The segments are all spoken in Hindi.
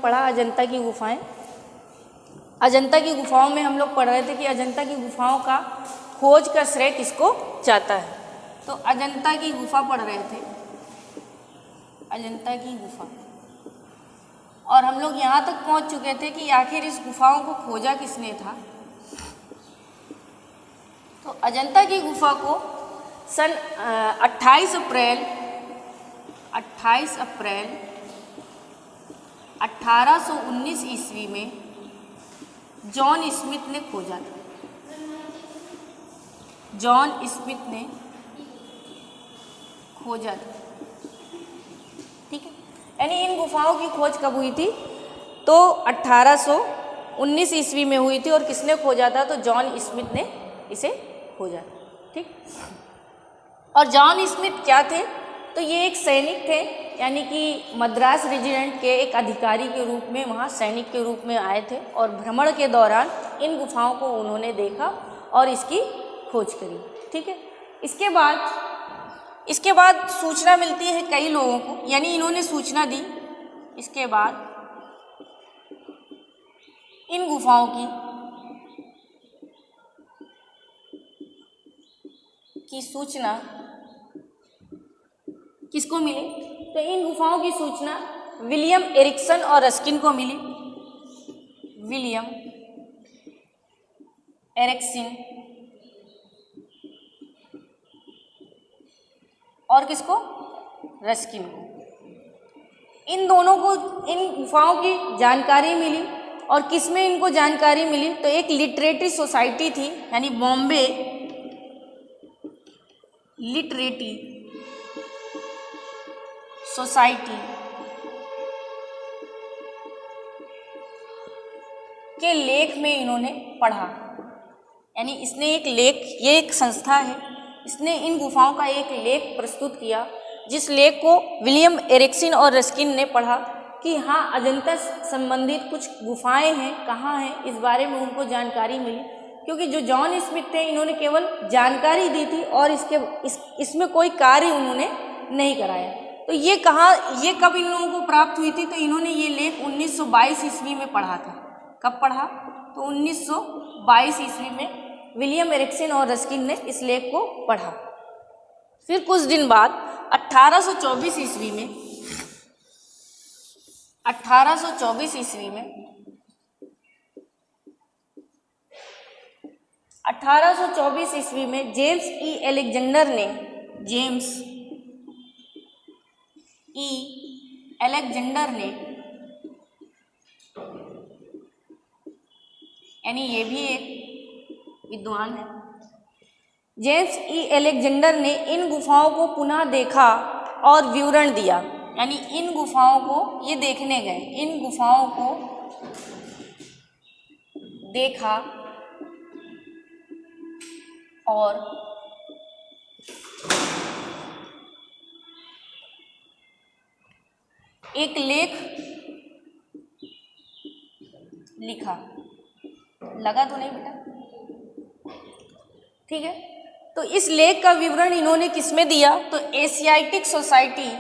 पढ़ा अजंता की गुफाएं। अजंता की गुफाओं में हम लोग पढ़ रहे थे कि अजंता की गुफाओं का खोज का श्रेय किसको जाता है। तो अजंता की गुफा पढ़ रहे थे, अजंता की गुफा, और हम लोग यहाँ तक पहुँच चुके थे कि आखिर इस गुफाओं को खोजा किसने था। तो अजंता की गुफा को सन 28 अप्रैल 1819 ईस्वी में जॉन स्मिथ ने खोजा था। जॉन स्मिथ ने खोजा था, ठीक है। यानी इन गुफाओं की खोज कब हुई थी? तो 1819 ईस्वी में हुई थी। और किसने खोजा था? तो जॉन स्मिथ ने इसे खोजा था, ठीक। और जॉन स्मिथ क्या थे? तो ये एक सैनिक थे, यानी कि मद्रास रेजिडेंट के एक अधिकारी के रूप में वहाँ सैनिक के रूप में आए थे। और भ्रमण के दौरान इन गुफाओं को उन्होंने देखा और इसकी खोज करी, ठीक है। इसके बाद सूचना मिलती है कई लोगों को, यानी इन्होंने सूचना दी। इसके बाद इन गुफाओं की सूचना किसको मिली? तो इन गुफाओं की सूचना विलियम एरिक्सन और रस्किन को मिली। विलियम एरिक्सन और किसको? रस्किन को। इन दोनों को इन गुफाओं की जानकारी मिली। और किसमें इनको जानकारी मिली? तो एक लिटरेरी सोसाइटी थी, यानी बॉम्बे लिटरेरी सोसाइटी के लेख में इन्होंने पढ़ा। यानी इसने एक लेख, ये एक संस्था है, इसने इन गुफाओं का एक लेख प्रस्तुत किया, जिस लेख को विलियम एरिक्सन और रस्किन ने पढ़ा कि हाँ अजंता संबंधित कुछ गुफाएं हैं, कहाँ हैं, इस बारे में उनको जानकारी मिली। क्योंकि जो जॉन स्मिथ थे इन्होंने केवल जानकारी दी थी और इसमें कोई कार्य उन्होंने नहीं कराया। तो ये कब इन लोगों को प्राप्त हुई थी? तो इन्होंने ये लेख 1922 ईस्वी में पढ़ा था। कब पढ़ा? तो 1922 ईस्वी में विलियम एरिक्सन और रस्किन ने इस लेख को पढ़ा। फिर कुछ दिन बाद 1824 ईस्वी में 1824 ईस्वी में जेम्स ई अलेक्जेंडर ने, यानी ये भी एक विद्वान है, जेम्स ई अलेक्जेंडर ने इन गुफाओं को पुनः देखा और विवरण दिया। यानी इन गुफाओं को ये देखने गए, इन गुफाओं को देखा और एक लेख लिखा। लगा तो नहीं बेटा? ठीक है। तो इस लेख का विवरण इन्होंने किसमें दिया? तो Asiatic society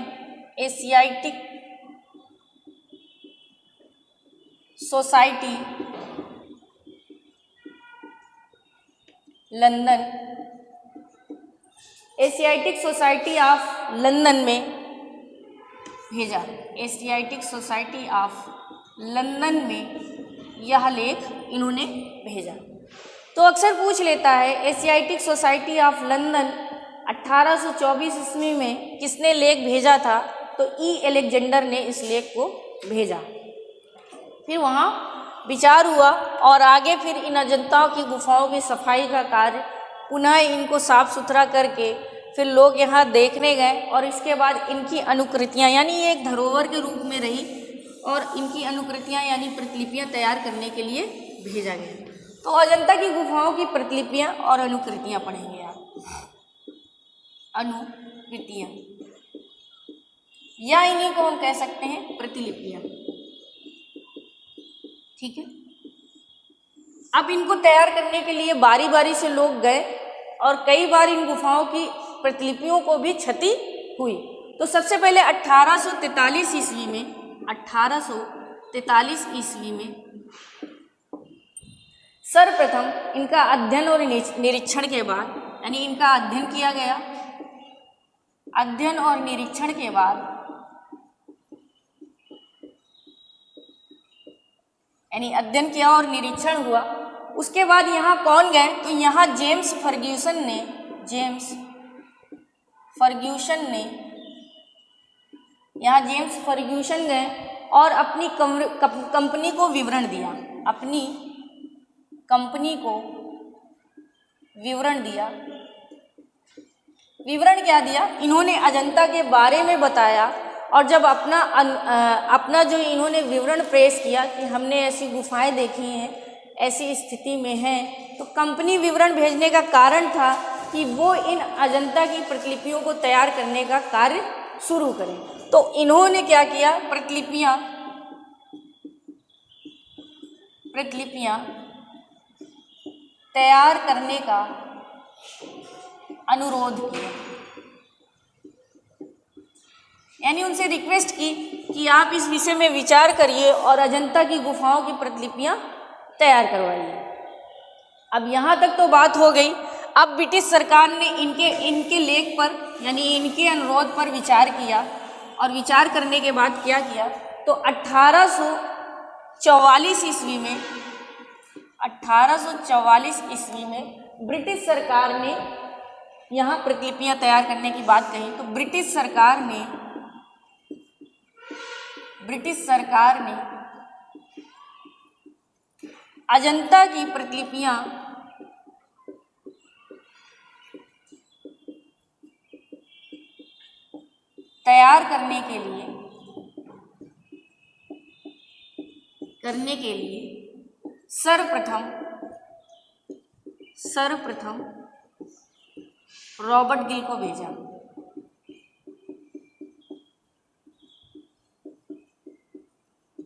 London, Asiatic society of London में भेजा। एशियाटिक सोसाइटी ऑफ लंदन में यह लेख इन्होंने भेजा। तो अक्सर पूछ लेता है एशियाटिक सोसाइटी ऑफ लंदन 1824 ईस्वी में किसने लेख भेजा था? तो ई अलेक्जेंडर ने इस लेख को भेजा। फिर वहाँ विचार हुआ और आगे फिर इन अजंता की गुफाओं की सफाई का कार्य, पुनः इनको साफ सुथरा करके फिर लोग यहाँ देखने गए और इसके बाद इनकी अनुकृतियाँ, यानी ये एक धरोहर के रूप में रही और इनकी अनुकृतियाँ यानी प्रतिलिपियाँ तैयार करने के लिए भेजा गया। तो अजंता की गुफाओं की प्रतिलिपियाँ और अनुकृतियाँ पढ़ेंगे आप। अनुकृतियाँ या इन्हीं को हम कह सकते हैं प्रतिलिपियाँ, ठीक है। अब इनको तैयार करने के लिए बारी बारी से लोग गए और कई बार इन गुफाओं की प्रतिलिपियों को भी क्षति हुई। तो सबसे पहले 1843 ईस्वी में 43 ईस्वी में सर्वप्रथम इनका अध्ययन और निरीक्षण के बाद, यानी इनका अध्ययन किया गया, अध्ययन और निरीक्षण के बाद, यानी अध्ययन किया और निरीक्षण हुआ, उसके बाद यहाँ कौन गए, तो यहाँ जेम्स फर्ग्यूसन गए और अपनी कंपनी को विवरण दिया, अपनी कंपनी को विवरण दिया। विवरण क्या दिया, इन्होंने अजंता के बारे में बताया, और जब अपना जो इन्होंने विवरण पेश किया कि हमने ऐसी गुफाएं देखी हैं, ऐसी स्थिति में हैं, तो कंपनी विवरण भेजने का कारण था कि वो इन अजंता की प्रतिलिपियों को तैयार करने का कार्य शुरू करें। तो इन्होंने क्या किया, प्रतिलिपियां तैयार करने का अनुरोध किया, यानी उनसे रिक्वेस्ट की कि आप इस विषय में विचार करिए और अजंता की गुफाओं की प्रतिलिपियां तैयार करवाइए। अब यहाँ तक तो बात हो गई। अब ब्रिटिश सरकार ने इनके लेख पर, यानी इनके अनुरोध पर विचार किया, और विचार करने के बाद क्या किया, तो 1844 ईस्वी में ब्रिटिश सरकार ने यहाँ प्रतिलिपियां तैयार करने की बात कही। तो ब्रिटिश सरकार ने अजंता की प्रतिलिपियां तैयार करने के लिए सर्वप्रथम रॉबर्ट गिल को भेजा।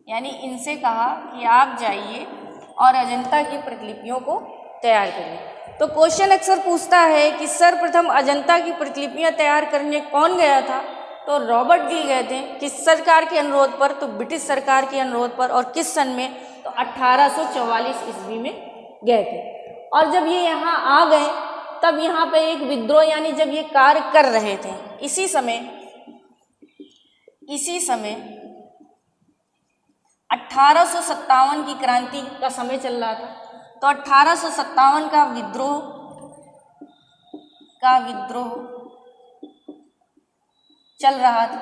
यानी इनसे कहा कि आप जाइए और अजंता की प्रतिलिपियों को तैयार करिए। तो क्वेश्चन अक्सर पूछता है कि सर्वप्रथम अजंता की प्रतिलिपियां तैयार करने कौन गया था, तो रॉबर्ट गिल गए थे। किस सरकार के अनुरोध पर, तो ब्रिटिश सरकार के अनुरोध पर, और किस सन में, तो 1844 ईस्वी में गए थे। और जब ये यहाँ आ गए, तब यहाँ पे एक विद्रोह, यानी जब ये कार्य कर रहे थे, इसी समय 1857 की क्रांति का समय चल रहा था। तो 1857 का विद्रोह चल रहा था,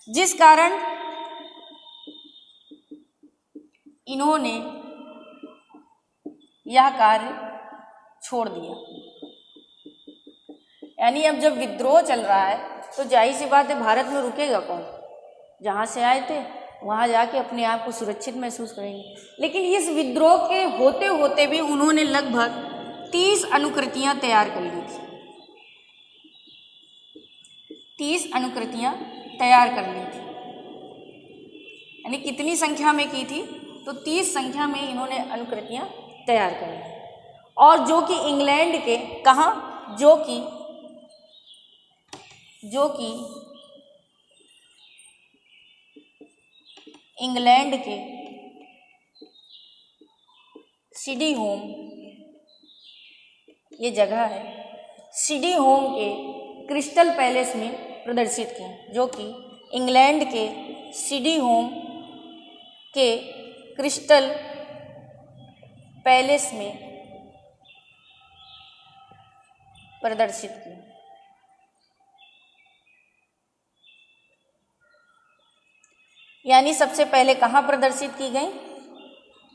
जिस कारण इन्होंने यह कार्य छोड़ दिया। यानी अब जब विद्रोह चल रहा है, तो जाहिर सी बात है, भारत में रुकेगा कौन, जहाँ से आए थे वहाँ जाके अपने आप को सुरक्षित महसूस करेंगे। लेकिन इस विद्रोह के होते होते भी उन्होंने लगभग 30 अनुकृतियाँ तैयार कर ली थी। 30 अनुकृतियाँ तैयार कर ली थी, यानी कितनी संख्या में की थी, तो 30 संख्या में इन्होंने अनुकृतियाँ तैयार कर ली। और जो कि इंग्लैंड के, कहाँ, जो कि इंग्लैंड के सिडी होम, ये जगह है, सिडी होम के क्रिस्टल पैलेस में प्रदर्शित किए, जो कि इंग्लैंड के सिडी होम के क्रिस्टल पैलेस में प्रदर्शित किए। यानी सबसे पहले कहाँ प्रदर्शित की गई,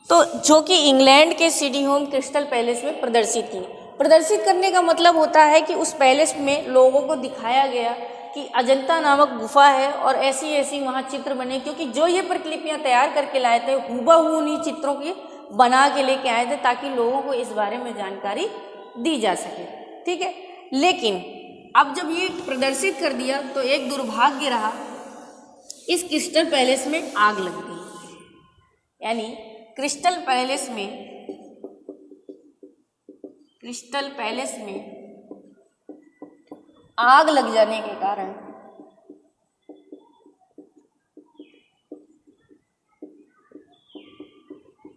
तो जो कि इंग्लैंड के सिडी होम क्रिस्टल पैलेस में प्रदर्शित की। प्रदर्शित करने का मतलब होता है कि उस पैलेस में लोगों को दिखाया गया कि अजंता नामक गुफा है और ऐसी ऐसी वहाँ चित्र बने, क्योंकि जो ये प्रतिलिपियाँ तैयार करके लाए थे हूबहू उन्हीं चित्रों की बना के लेके आए थे, ताकि लोगों को इस बारे में जानकारी दी जा सके। ठीक है, लेकिन अब जब ये प्रदर्शित कर दिया तो एक दुर्भाग्य रहा, इस क्रिस्टल पैलेस में आग लग गई। यानी क्रिस्टल पैलेस में आग लग जाने के कारण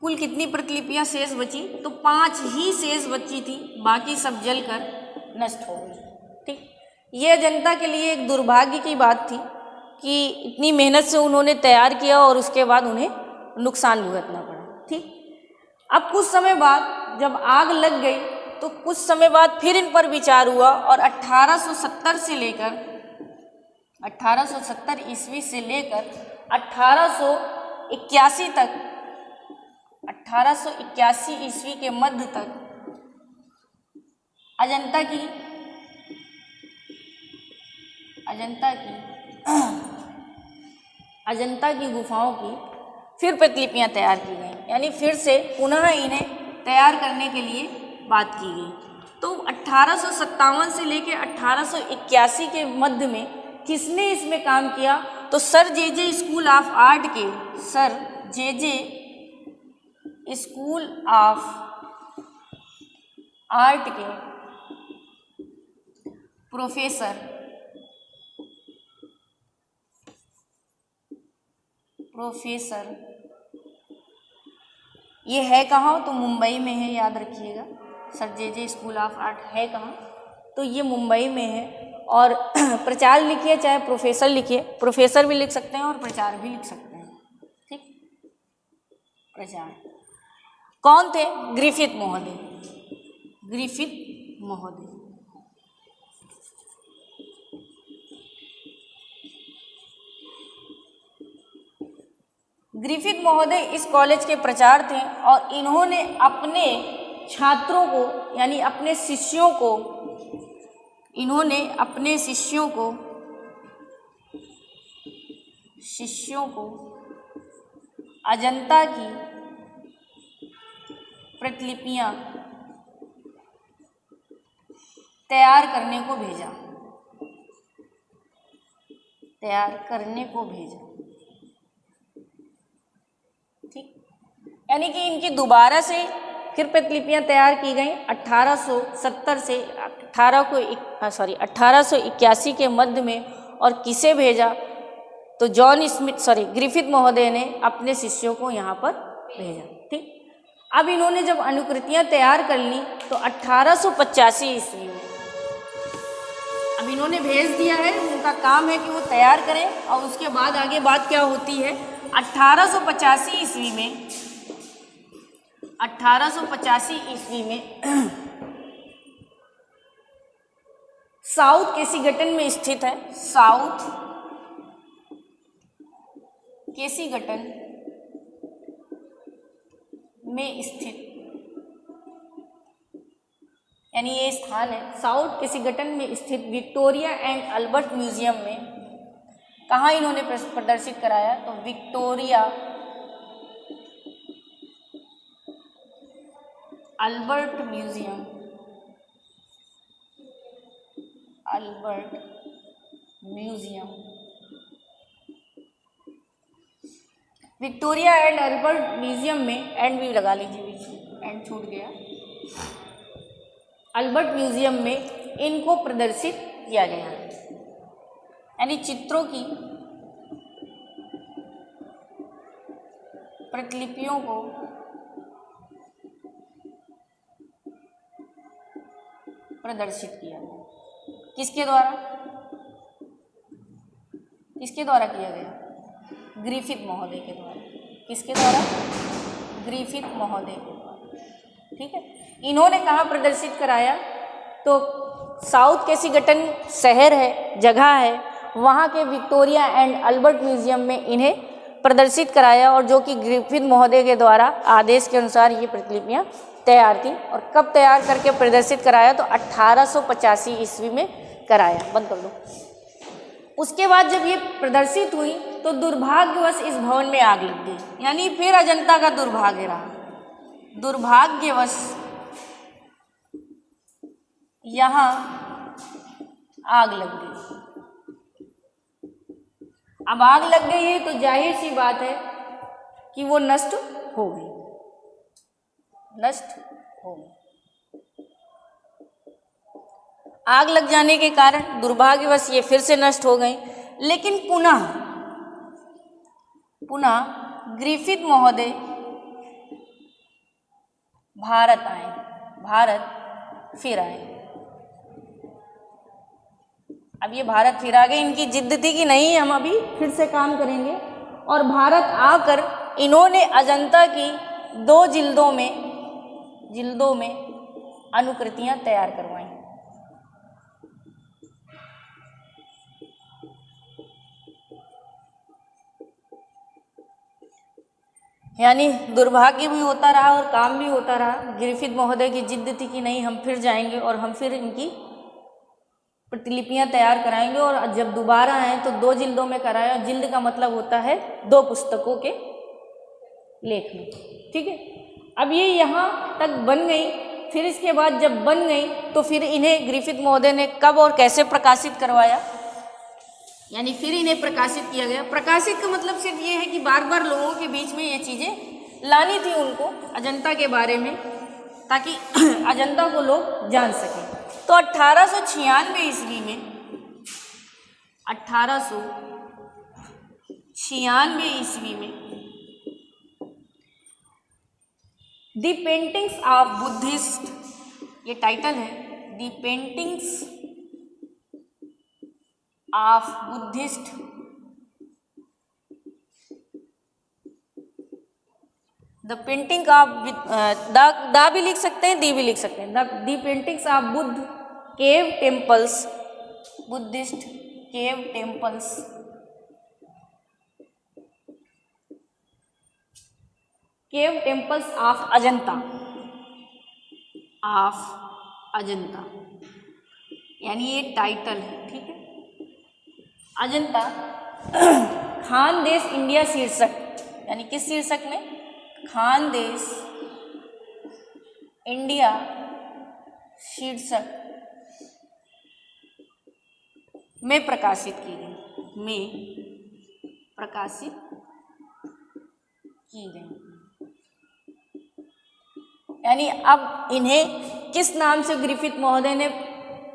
कुल कितनी प्रतिलिपियां शेष बची? तो 5 ही शेष बची थी, बाकी सब जलकर नष्ट हो गई। ठीक, ये अजंता के लिए एक दुर्भाग्य की बात थी कि इतनी मेहनत से उन्होंने तैयार किया और उसके बाद उन्हें नुकसान भुगतना पड़ा। ठीक, अब कुछ समय बाद जब आग लग गई तो कुछ समय बाद फिर इन पर विचार हुआ और 1870 से लेकर 1870 ईस्वी से लेकर 1881 तक 1881 ईस्वी के मध्य तक अजंता की गुफाओं की फिर प्रतिलिपियां तैयार की गई, यानी फिर से पुनः इन्हें तैयार करने के लिए बात की गई। तो 1857 से लेकर 1881 के मध्य में किसने इसमें काम किया? तो sir J school of art के sir J school of art के प्रोफेसर ये है कहाँ? तो मुंबई में है, याद रखिएगा। Sir J school of art है कहाँ? तो ये मुंबई में है। और प्रचार लिखिए, चाहे प्रोफेसर लिखिए, प्रोफेसर भी लिख सकते हैं और प्रचार भी लिख सकते हैं। ठीक, प्रचार कौन थे? ग्रिफिथ महोदय। ग्रिफिथ महोदय इस कॉलेज के प्रचार थे और इन्होंने अपने छात्रों को यानी अपने शिष्यों को अजंता की प्रतिलिपियां तैयार करने को भेजा। ठीक, यानी कि इनकी दोबारा से फिर प्रतिलिपियां तैयार की गई 1870 से 1881 के मध्य में। और किसे भेजा? तो ग्रिफिथ महोदय ने अपने शिष्यों को यहाँ पर भेजा। ठीक, अब इन्होंने जब अनुकृतियां तैयार कर ली तो 1885 ईस्वी में अब इन्होंने भेज दिया है, उनका काम है कि वो तैयार करें और उसके बाद आगे बात क्या होती है। 1885 ईस्वी में साउथ केसीगटन में स्थित है, साउथ केसीगटन में स्थित, यानी ये स्थान है साउथ केसीगटन में स्थित विक्टोरिया एंड अल्बर्ट म्यूजियम में। कहाँ इन्होंने प्रदर्शित कराया? तो Victoria Albert museum Victoria and Albert museum में, एंड भी लगा लीजिए, बीच में एंड छूट गया, अल्बर्ट म्यूजियम में इनको प्रदर्शित किया गया, यानी चित्रों की प्रतिलिपियों को प्रदर्शित किया गया। किसके द्वारा किया गया? ग्रिफिथ महोदय के द्वारा। किसके द्वारा? ग्रिफिथ महोदय के द्वारा। ठीक है, इन्होंने कहाँ प्रदर्शित कराया? तो साउथ केसीगटन शहर है, जगह है, वहाँ के विक्टोरिया एंड अल्बर्ट म्यूजियम में इन्हें प्रदर्शित कराया, और जो कि ग्रिफिथ महोदय के द्वारा आदेश के अनुसार ये प्रतिलिपियाँ तैयार थी। और कब तैयार करके प्रदर्शित कराया? तो 1885 ईस्वी में कराया। बंद कर दो। उसके बाद जब ये प्रदर्शित हुई तो दुर्भाग्यवश इस भवन में आग लग गई, यानी फिर अजंता का दुर्भाग्य रहा। दुर्भाग्यवश यहाँ आग लग गई। अब आग लग गई है तो जाहिर सी बात है कि वो नष्ट हो गई। आग लग जाने के कारण दुर्भाग्यवश ये फिर से नष्ट हो गई, लेकिन पुनः ग्रिफिथ महोदय भारत आए, भारत फिर आए। अब ये भारत फिर आ गए, इनकी जिद थी कि नहीं हम अभी फिर से काम करेंगे, और भारत आकर इन्होंने अजंता की 2 जिल्दों में अनुकृतियां तैयार करवाई। यानी दुर्भाग्य भी होता रहा और काम भी होता रहा। ग्रिफिथ महोदय की जिद थी कि नहीं हम फिर जाएंगे और हम फिर इनकी प्रतिलिपियां तैयार कराएंगे, और जब दोबारा आए तो 2 जिल्दों में कराया। जिल्द का मतलब होता है 2 पुस्तकों के लेख में, ठीक है। अब ये यहाँ तक बन गई, फिर इसके बाद जब बन गई तो फिर इन्हें ग्रिफिथ महोदय ने कब और कैसे प्रकाशित करवाया, यानी फिर इन्हें प्रकाशित किया गया। प्रकाशित का मतलब सिर्फ ये है कि बार बार लोगों के बीच में ये चीज़ें लानी थी उनको अजंता के बारे में, ताकि अजंता को लोग जान सकें। तो 1896 ईस्वी में 1896 ईस्वी में दी पेंटिंग्स ऑफ बुद्धिस्ट, ये टाइटल है, the paintings of Buddhist the painting of the भी लिख सकते हैं, दी भी लिख सकते हैं। The paintings of Buddha cave temples, Buddhist cave temples, cave temples of Ajanta, यानी ये टाइटल है, ठीक है। अजंता खानदेश इंडिया शीर्षक, यानी किस शीर्षक में, खानदेश इंडिया शीर्षक में प्रकाशित की गई, यानी अब इन्हें किस नाम से ग्रिफिथ महोदय ने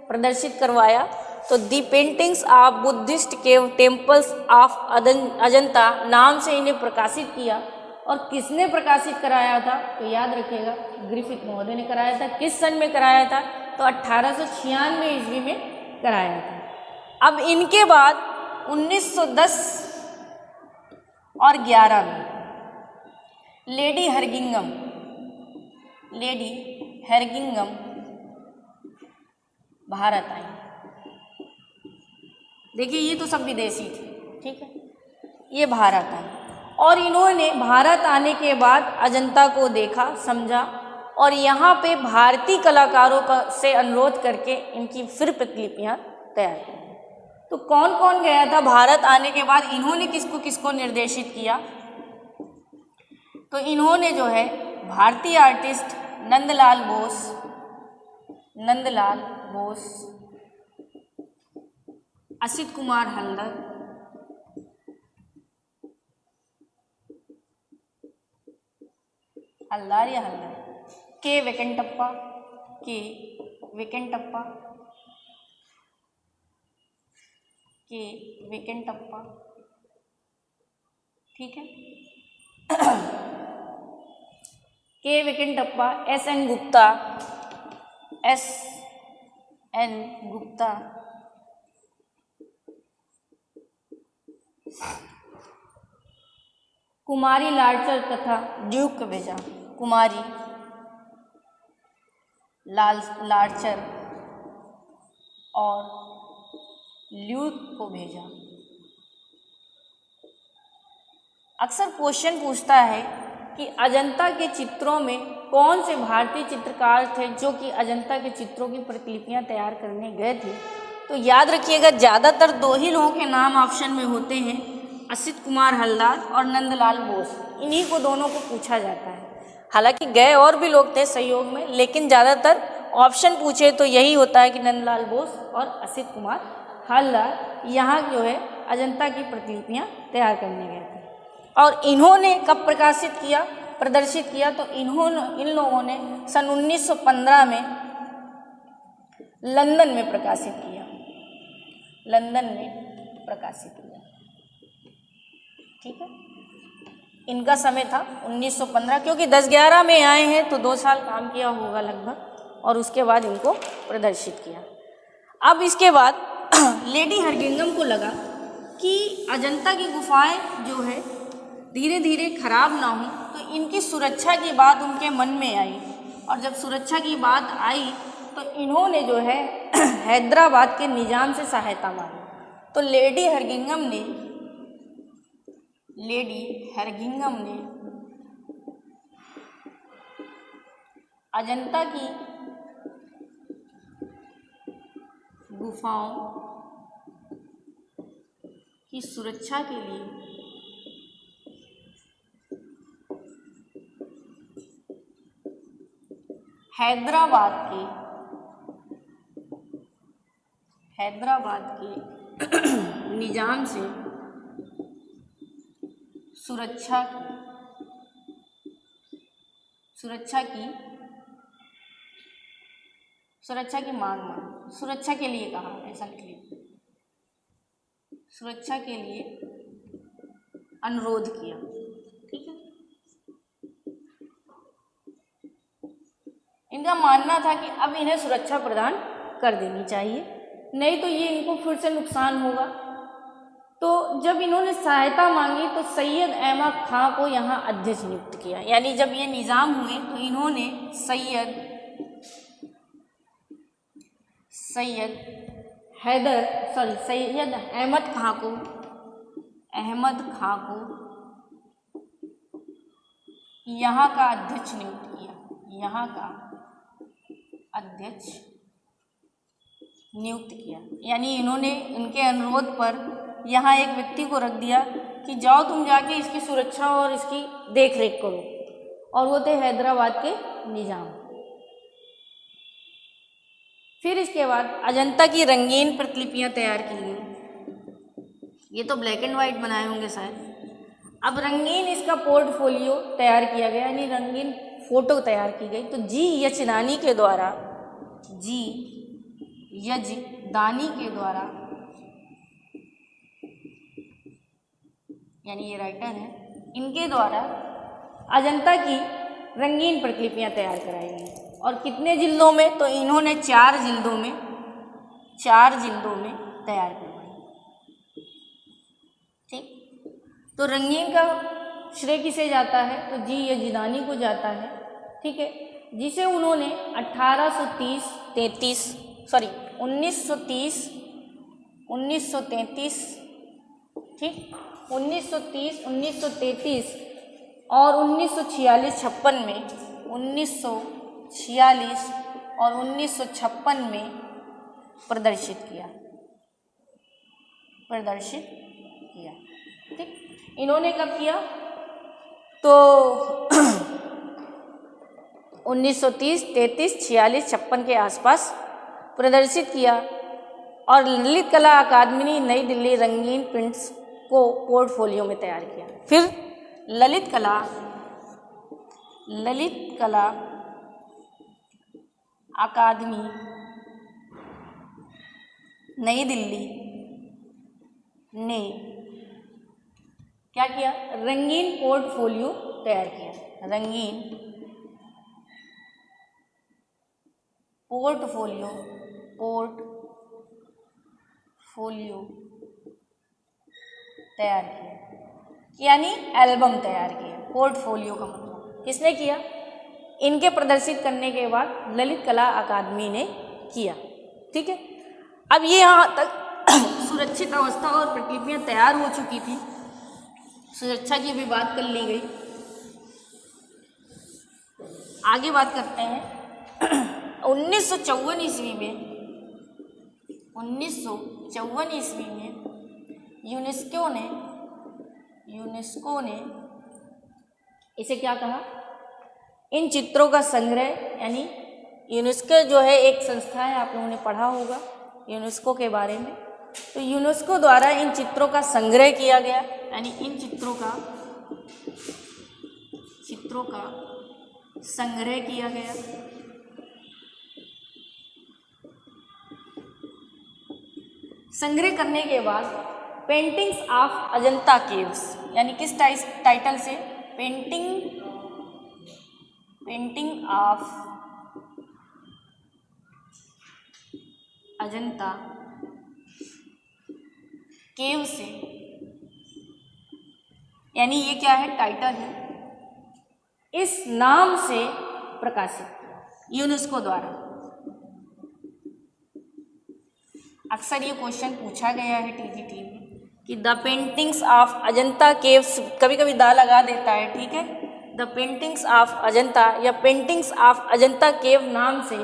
प्रदर्शित करवाया, तो the paintings of Buddhist cave temples of Ajanta नाम से इन्हें प्रकाशित किया। और किसने प्रकाशित कराया था, तो याद रखिएगा ग्रिफिथ महोदय ने कराया था। किस सन में कराया था, तो 1896 ईस्वी में कराया था। अब इनके बाद 1910 और 11 में लेडी हरगिंगम भारत आई। देखिए ये तो सब विदेशी थे, ठीक है, ये भारत आई, और इन्होंने भारत आने के बाद अजंता को देखा, समझा, और यहाँ पे भारतीय कलाकारों का से अनुरोध करके इनकी फिर प्रतिलिपियाँ तैयार की। तो कौन कौन गया था भारत आने के बाद, इन्होंने किसको किसको निर्देशित किया, तो इन्होंने जो है भारतीय आर्टिस्ट नंदलाल बोस, असित कुमार हल्दर, के वेंकटप्पा, ठीक है, के वेंकटप्पा, एस एन गुप्ता, कुमारी लाड़चर तथा ड्यूक को भेजा, कुमारी लाड़चर और ल्यूक को भेजा। अक्सर क्वेश्चन पूछता है कि अजंता के चित्रों में कौन से भारतीय चित्रकार थे जो कि अजंता के चित्रों की प्रतिलिपियां तैयार करने गए थे। तो याद रखिएगा ज़्यादातर 2 ही लोगों के नाम ऑप्शन में होते हैं, असित कुमार हल्दार और नंदलाल बोस। इन्हीं को दोनों को पूछा जाता है। हालांकि गए और भी लोग थे सहयोग में, लेकिन ज़्यादातर ऑप्शन पूछे तो यही होता है कि नंदलाल बोस और असित कुमार हल्दार यहाँ जो है अजंता की प्रतिलिपियाँ तैयार करने गए थे। और इन्होंने कब प्रदर्शित किया, तो इन लोगों ने सन 1915 में लंदन में प्रकाशित किया, ठीक है। इनका समय था 1915, क्योंकि 10-11 में आए हैं तो 2 साल काम किया होगा लगभग, और उसके बाद इनको प्रदर्शित किया। अब इसके बाद लेडी हरगिंगम को लगा कि अजंता की गुफाएं जो है धीरे धीरे खराब ना हो, तो इनकी सुरक्षा की बात उनके मन में आई, और जब सुरक्षा की बात आई तो इन्होंने जो है हैदराबाद के निजाम से सहायता मांगी। तो लेडी हरगिंगम ने अजंता की गुफाओं की सुरक्षा के लिए हैदराबाद के निजाम से सुरक्षा की मांग मांगी, सुरक्षा के लिए कहा, ऐसा लिख लीजिए, सुरक्षा के लिए अनुरोध किया। ठीक है, इनका मानना था कि अब इन्हें सुरक्षा प्रदान कर देनी चाहिए, नहीं तो ये इनको फिर से नुकसान होगा। तो जब इन्होंने सहायता मांगी तो सैयद अहमद खां को यहाँ अध्यक्ष नियुक्त किया। यानी जब ये निज़ाम हुए तो इन्होंने सैयद अहमद खां को यहाँ का अध्यक्ष नियुक्त किया। यानी इन्होंने इनके अनुरोध पर यहाँ एक व्यक्ति को रख दिया कि जाओ तुम जाके इसकी सुरक्षा और इसकी देख रेख करो, और वो थे हैदराबाद के निजाम। फिर इसके बाद अजंता की रंगीन प्रतिलिपियाँ तैयार की गई। ये तो ब्लैक एंड वाइट बनाए होंगे शायद। अब रंगीन इसका पोर्टफोलियो तैयार किया गया, यानी रंगीन फोटो तैयार की गई। तो जी यचदानी के द्वारा यानी ये राइटर हैं, इनके द्वारा अजंता की रंगीन प्रतिलिपियाँ तैयार कराई गई। और कितने जिल्दों में? तो इन्होंने 4 जिल्दों में तैयार करवाई। ठीक, तो रंगीन का श्रेय किसे जाता है? तो जी यचदानी को जाता है। ठीक है, जिसे उन्होंने 1930, ठीक, 1930, 1933 और 1946 में 1946 और 1956 में प्रदर्शित किया। ठीक, इन्होंने कब किया? तो 1930, 33, 46, 56 के आसपास प्रदर्शित किया। और ललित कला अकादमी ने नई दिल्ली रंगीन प्रिंट्स को पोर्टफोलियो में तैयार किया। फिर ललित कला अकादमी नई दिल्ली ने क्या किया? रंगीन पोर्टफोलियो तैयार किया। रंगीन पोर्टफोलियो तैयार किया, यानी एल्बम तैयार किया। पोर्टफोलियो का मतलब किसने किया? इनके प्रदर्शित करने के बाद ललित कला अकादमी ने किया। ठीक है, अब ये यहाँ तक सुरक्षित अवस्था और प्रतिलिपियाँ तैयार हो चुकी थी, सुरक्षा की भी बात कर ली गई। आगे बात करते हैं 1954 ईस्वी में यूनेस्को ने इसे क्या कहा? इन चित्रों का संग्रह, यानी यूनेस्को जो है एक संस्था है, आप लोगों ने पढ़ा होगा यूनेस्को के बारे में। तो यूनेस्को द्वारा इन चित्रों का संग्रह किया गया, यानी इन चित्रों का संग्रह किया गया। संग्रह करने के बाद पेंटिंग्स ऑफ अजंता केव्स, यानी किस टाइटल से? पेंटिंग ऑफ अजंता केव से, यानी ये क्या है, टाइटल है, इस नाम से प्रकाशित यूनेस्को द्वारा। अक्सर ये क्वेश्चन पूछा गया है टीजीटी में कि the paintings of Ajanta caves, कभी कभी दा लगा देता है, ठीक है। द पेंटिंग्स ऑफ अजंता या पेंटिंग्स ऑफ अजंता केव नाम से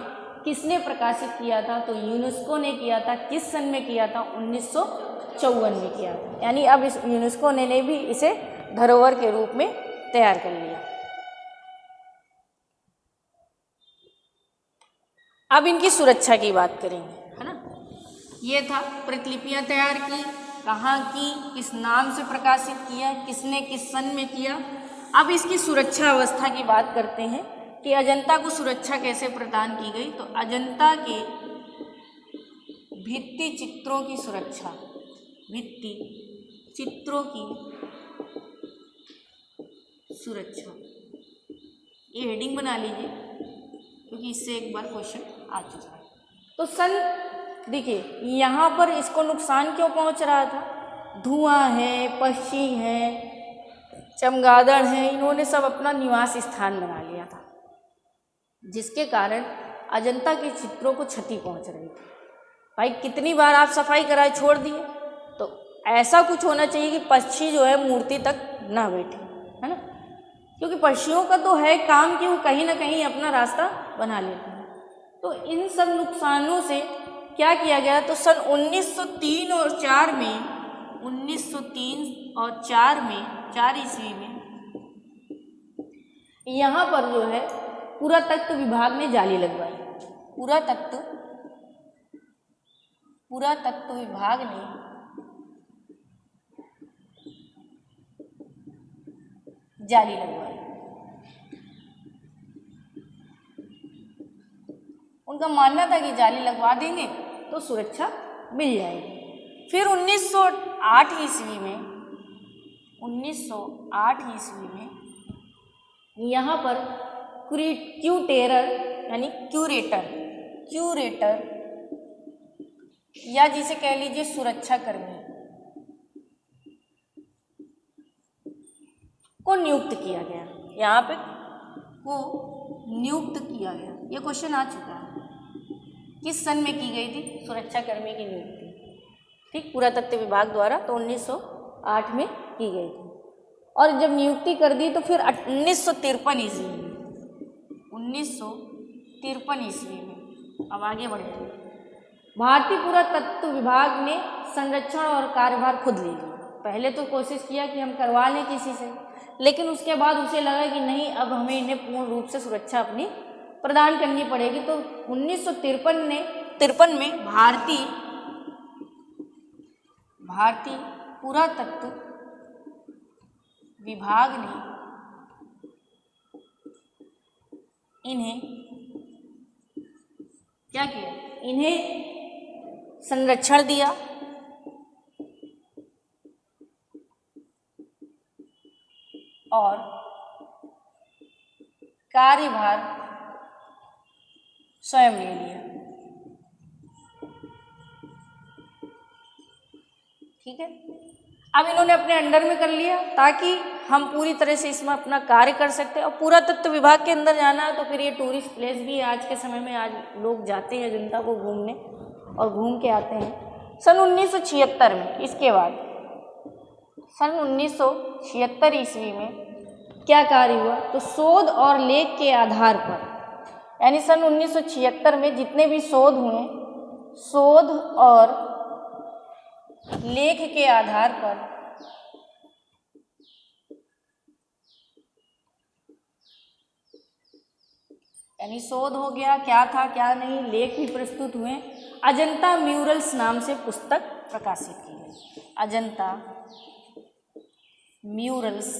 किसने प्रकाशित किया था, तो यूनेस्को ने किया था। किस सन में किया था, 1954 में किया था। यानी अब इस यूनेस्को ने भी इसे धरोहर के रूप में तैयार कर लिया। अब इनकी सुरक्षा की बात करेंगे, है ना। ये था प्रतिलिपियां तैयार की, कहाँ की, किस नाम से प्रकाशित किया, किसने किस सन में किया। अब इसकी सुरक्षा अवस्था की बात करते हैं कि अजंता को सुरक्षा कैसे प्रदान की गई। तो अजंता के भित्ति चित्रों की सुरक्षा, भित्ति चित्रों की सुरक्षा, ये हेडिंग बना लीजिए क्योंकि इससे एक बार क्वेश्चन आ चुका है। तो सन, देखिए यहाँ पर इसको नुकसान क्यों पहुँच रहा था, धुआं है, पक्षी है, चमगादड़ है, इन्होंने सब अपना निवास स्थान बना लिया था, जिसके कारण अजंता के चित्रों को क्षति पहुँच रही थी। भाई कितनी बार आप सफाई कराए छोड़ दिए, तो ऐसा कुछ होना चाहिए कि पक्षी जो है मूर्ति तक ना बैठे, है ना, क्योंकि पक्षियों का तो है काम कि वो कहीं ना कहीं अपना रास्ता बना लेते हैं। तो इन सब नुकसानों से क्या किया गया, तो सन 1903 और 4 में, 1903 और 4 में, 4 ईस्वी में यहाँ पर जो है पुरातत्व विभाग ने जाली लगवाई। पुरातत्व विभाग ने जाली लगवाई। उनका मानना था कि जाली लगवा देंगे तो सुरक्षा मिल जाएगी। फिर 1908 ईस्वी में, 1908 ईस्वी में यहाँ पर क्यूरेटर यानी क्यूरेटर या जिसे कह लीजिए सुरक्षा कर्मी को नियुक्त किया गया। यहाँ पे को नियुक्त किया गया, ये क्वेश्चन आ चुका है। किस सन में की गई थी सुरक्षा कर्मी की नियुक्ति, ठीक, पुरातत्व विभाग द्वारा, तो 1908 में की गई थी। और जब नियुक्ति कर दी तो फिर 1953 ईस्वी में, 1953 ईस्वी में, अब आगे बढ़ते हैं, भारतीय पुरातत्व विभाग ने संरक्षण और कार्यभार खुद ले लिया। पहले तो कोशिश किया कि हम करवा लें किसी से, लेकिन उसके बाद उसे लगा कि नहीं, अब हमें इन्हें पूर्ण रूप से सुरक्षा अपनी प्रदान करनी पड़ेगी। तो 1953 में भारतीय पुरातत्व विभाग ने इन्हें क्या किया, इन्हें संरक्षण दिया और कार्यभार स्वयं ले लिया, ठीक है। अब इन्होंने अपने अंडर में कर लिया ताकि हम पूरी तरह से इसमें अपना कार्य कर सकते हैं। और पुरातत्व विभाग के अंदर जाना है तो फिर ये टूरिस्ट प्लेस भी है, आज के समय में आज लोग जाते हैं अजंता को घूमने और घूम के आते हैं। सन 1976 में, इसके बाद सन 1976 ईस्वी में क्या कार्य हुआ, तो शोध और लेख के आधार पर, यानी सन 1976 में जितने भी शोध हुए, शोध और लेख के आधार पर यानी शोध हो गया, क्या था क्या नहीं, लेख भी प्रस्तुत हुए, अजंता म्यूरल्स नाम से पुस्तक प्रकाशित की गई। अजंता म्यूरल्स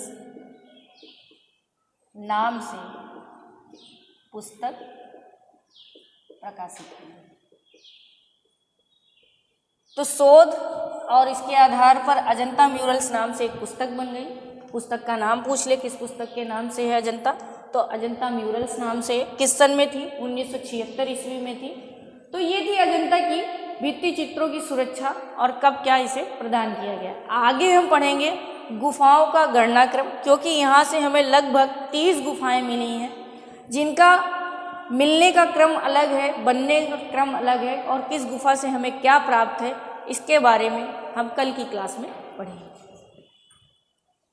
नाम से पुस्तक प्रकाशित की गई। तो शोध और इसके आधार पर अजंता म्यूरल्स नाम से एक पुस्तक बन गई। पुस्तक का नाम पूछ ले किस पुस्तक के नाम से है अजंता, तो अजंता म्यूरल्स नाम से। किस सन में थी? 1976 ईस्वी में थी। तो ये थी अजंता की भित्ति चित्रों की सुरक्षा और कब क्या इसे प्रदान किया गया। आगे हम पढ़ेंगे गुफाओं का गणना क्रम, क्योंकि यहाँ से हमें लगभग 30 गुफाएं मिली हैं जिनका मिलने का क्रम अलग है, बनने का क्रम अलग है, और किस गुफा से हमें क्या प्राप्त है इसके बारे में हम कल की क्लास में पढ़ेंगे।